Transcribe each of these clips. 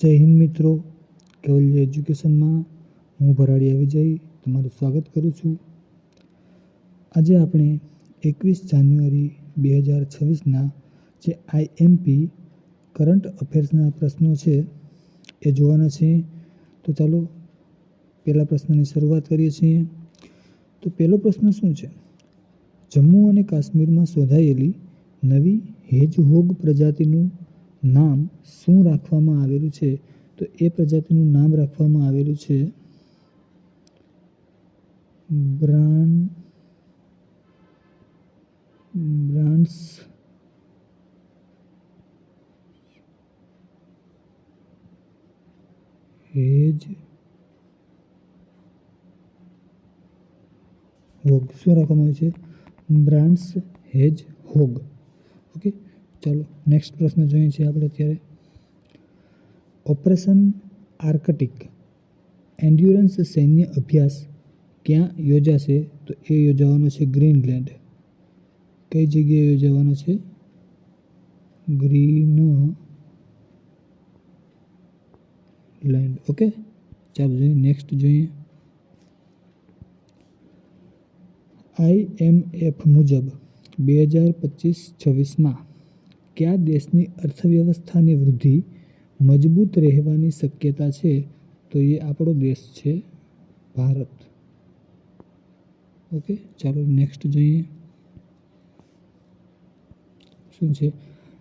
જય હિન્દ મિત્રો, કેવલ્ય એજ્યુકેશનમાં હું ભરાડિયા વિજય તમારું સ્વાગત કરું છું. આજે આપણે 21 જાન્યુઆરી 2026ના જે IMP કરંટ અફેર્સના પ્રશ્નો છે એ જોવાના છે. તો ચાલો પહેલા પ્રશ્નની શરૂઆત કરીએ છીએ. તો પહેલો પ્રશ્ન શું છે? જમ્મુ અને કાશ્મીરમાં શોધાયેલી નવી હેજહોગ પ્રજાતિનું નામ શું રાખવામાં આવેલું છે? તો એ પ્રજાતિનું નામ રાખવામાં આવેલું છે બ્રાન્ડ્સ હેજહોગ. શું રાખવામાં આવ્યું છે? Brands hedgehog. ઓકે, ચાલો નેક્સ્ટ પ્રશ્ન જોઈએ છીએ આપણે અત્યારે. ઓપરેશન આર્કટિક એન્ડ્યુરન્સ સૈન્ય અભ્યાસ ક્યાં યોજાશે? તો એ યોજાવાનો છે ગ્રીનલેન્ડ. કઈ જગ્યાએ યોજાવાનો છે? ગ્રીનલેન્ડ. ઓકે, ચાલો જોઈએ નેક્સ્ટ જોઈએ. IMF મુજબ 2025-26માં કયા દેશની અર્થવ્યવસ્થાની વૃદ્ધિ મજબૂત રહેવાની શક્યતા છે? તો એ આપણો દેશ છે ભારત. ઓકે, ચાલો નેક્સ્ટ જોઈએ. શું છે?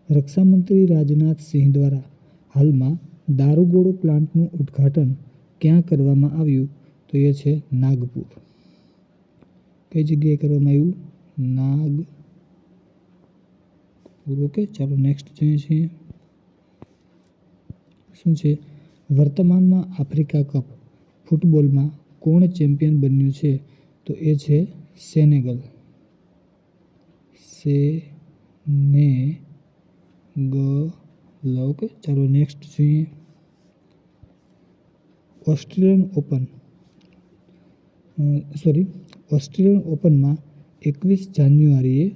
રક્ષામંત્રી રાજનાથ સિંહ દ્વારા હાલમાં દારૂગોળો પ્લાન્ટનું ઉદ્ઘાટન ક્યાં કરવામાં આવ્યું? તો એ છે નાગપુર. કઈ જગ્યાએ કરવામાં આવ્યું? નાગપુર. ઓકે, ચાલો નેક્સ્ટ જોઈએ છીએ. શું છે? વર્તમાનમાં આફ્રિકા કપ ફૂટબોલમાં કોણ ચેમ્પિયન બન્યું છે? તો એ છે સેનેગલ. ઓકે, ચાલો નેક્સ્ટ જોઈએ. ઓસ્ટ્રેલિયન ઓપનમાં 21 જાન્યુઆરીએ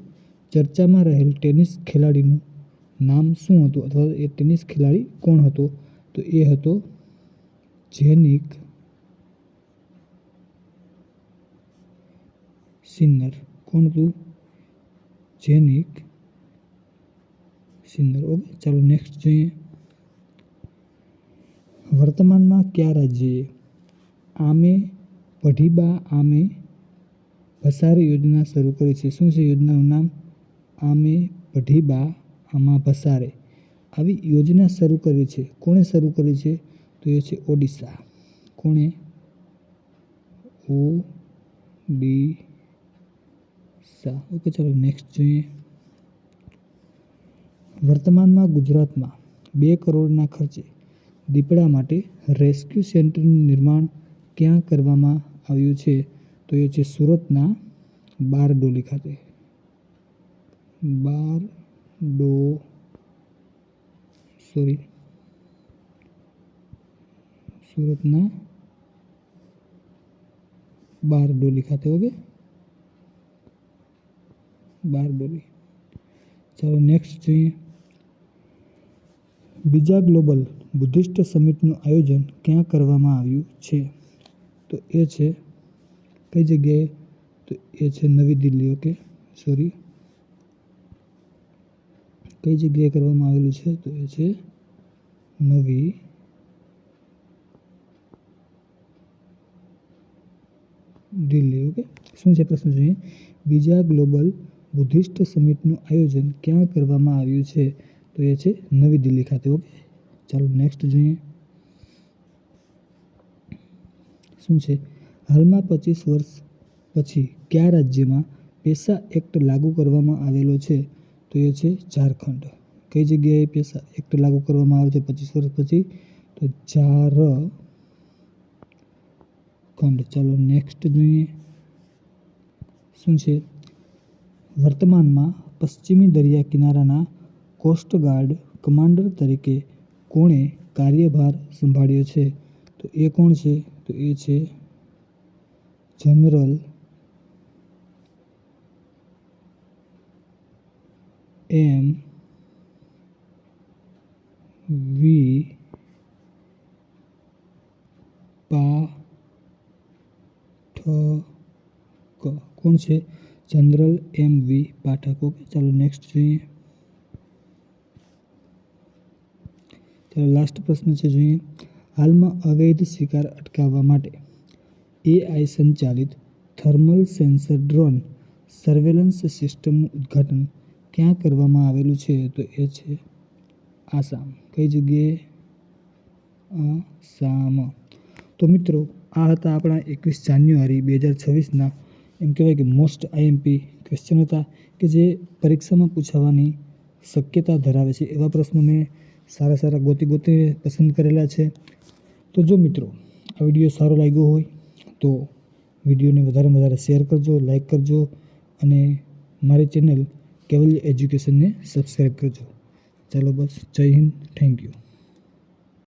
ચર્ચામાં રહેલ ટેનિસ ખેલાડીનું નામ શું હતું? અથવા એ ટેનિસ ખેલાડી કોણ હતો? તો એ હતો જેનિક સિનર. કોણ હતું? Jannik sinner. ઓકે, ચાલો નેક્સ્ટ જોઈએ. વર્તમાનમાં કયા રાજ્યએ આમે પઢીબા આમે ભસારે યોજના શરૂ કરી છે? શું છે યોજનાનું નામ? આમે પઢીબા આમા ભસારે. આવી યોજના શરૂ કરી છે. કોણે શરૂ કરી છે? તો એ છે ઓડિશા. કોણે? ઓડિશા. ઓકે, ચાલો નેક્સ્ટ જોઈએ. વર્તમાનમાં ગુજરાતમાં 2 કરોડના ખર્ચે દીપડા માટે રેસ્ક્યુ સેન્ટરનું નિર્માણ ક્યાં કરવામાં આવ્યું છે? તો એ છે સુરતના બારડોલી ખાતે. સુરતના બારડોલી ખાતે. ઓકે, બારડોલી. ચાલો નેક્સ્ટ જોઈએ. બીજા ગ્લોબલ બુદ્ધિસ્ટ સમિટનું આયોજન ક્યાં કરવામાં આવ્યું છે? તો એ છે કઈ જગ્યાએ? તો એ છે નવી દિલ્હી. ઓકે, કઈ જગ્યાએ કરવામાં આવેલું છે? તો એ છે નવી દિલ્હી. ઓકે, શું છે પ્રશ્ન જોઈએ. બીજા ગ્લોબલ બુદ્ધિસ્ટ સમિટનું આયોજન ક્યાં કરવામાં આવ્યું છે? તો એ છે નવી દિલ્હી ખાતે. ઓકે, ચાલો નેક્સ્ટ જોઈએ. શું છે? હાલમાં 25 વર્ષ પછી કયા રાજ્યમાં પેસા એક્ટ લાગુ કરવામાં આવેલો છે? તો એ છે ઝારખંડ. કઈ જગ્યાએ પેસા એક્ટ લાગુ કરવામાં આવ્યો છે 25 વર્ષ પછી? તો ઝારખંડ. ચાલો નેક્સ્ટ જોઈએ. શું છે? વર્તમાનમાં પશ્ચિમી દરિયા કિનારાના કોસ્ટગાર્ડ કમાન્ડર તરીકે કોણે કાર્યભાર સંભાળ્યો છે? તો એ કોણ છે? તો એ છે જનરલ MV કોણ છે? જનરલ એમ.વી. પાઠક. ઓકે, ચાલો નેક્સ્ટ જોઈએ. ચાલો લાસ્ટ પ્રશ્ન છે, જોઈએ. હાલમાં અવૈધ શિકાર અટકાવવા માટે AI સંચાલિત થર્મલ સેન્સર ડ્રોન સર્વેલન્સ સિસ્ટમનું ઉદ્ઘાટન ક્યાં કરવામાં આવેલું છે? તો એ છે આસામ. કઈ જગ્યાએ? આસામ. તો મિત્રો, આ હતા આપણા 21 જાન્યુઆરી 2026ના એમ કહેવાય કે મોસ્ટ આઈએમપી ક્વેશ્ચન હતા કે જે પરીક્ષામાં પૂછાવાની શક્યતા ધરાવે છે એવા પ્રશ્નો મેં સારા ગોતી પસંદ કરેલા છે. તો જો મિત્રો આ વિડીયો સારો લાગ્યો હોય તો વિડીયોને વધારે શેર કરજો, લાઈક કરજો અને મારી ચેનલ કેવલ્ય એજ્યુકેશનને સબસ્ક્રાઈબ કરજો. ચાલો બસ, જય હિન્દ, થેન્ક યુ.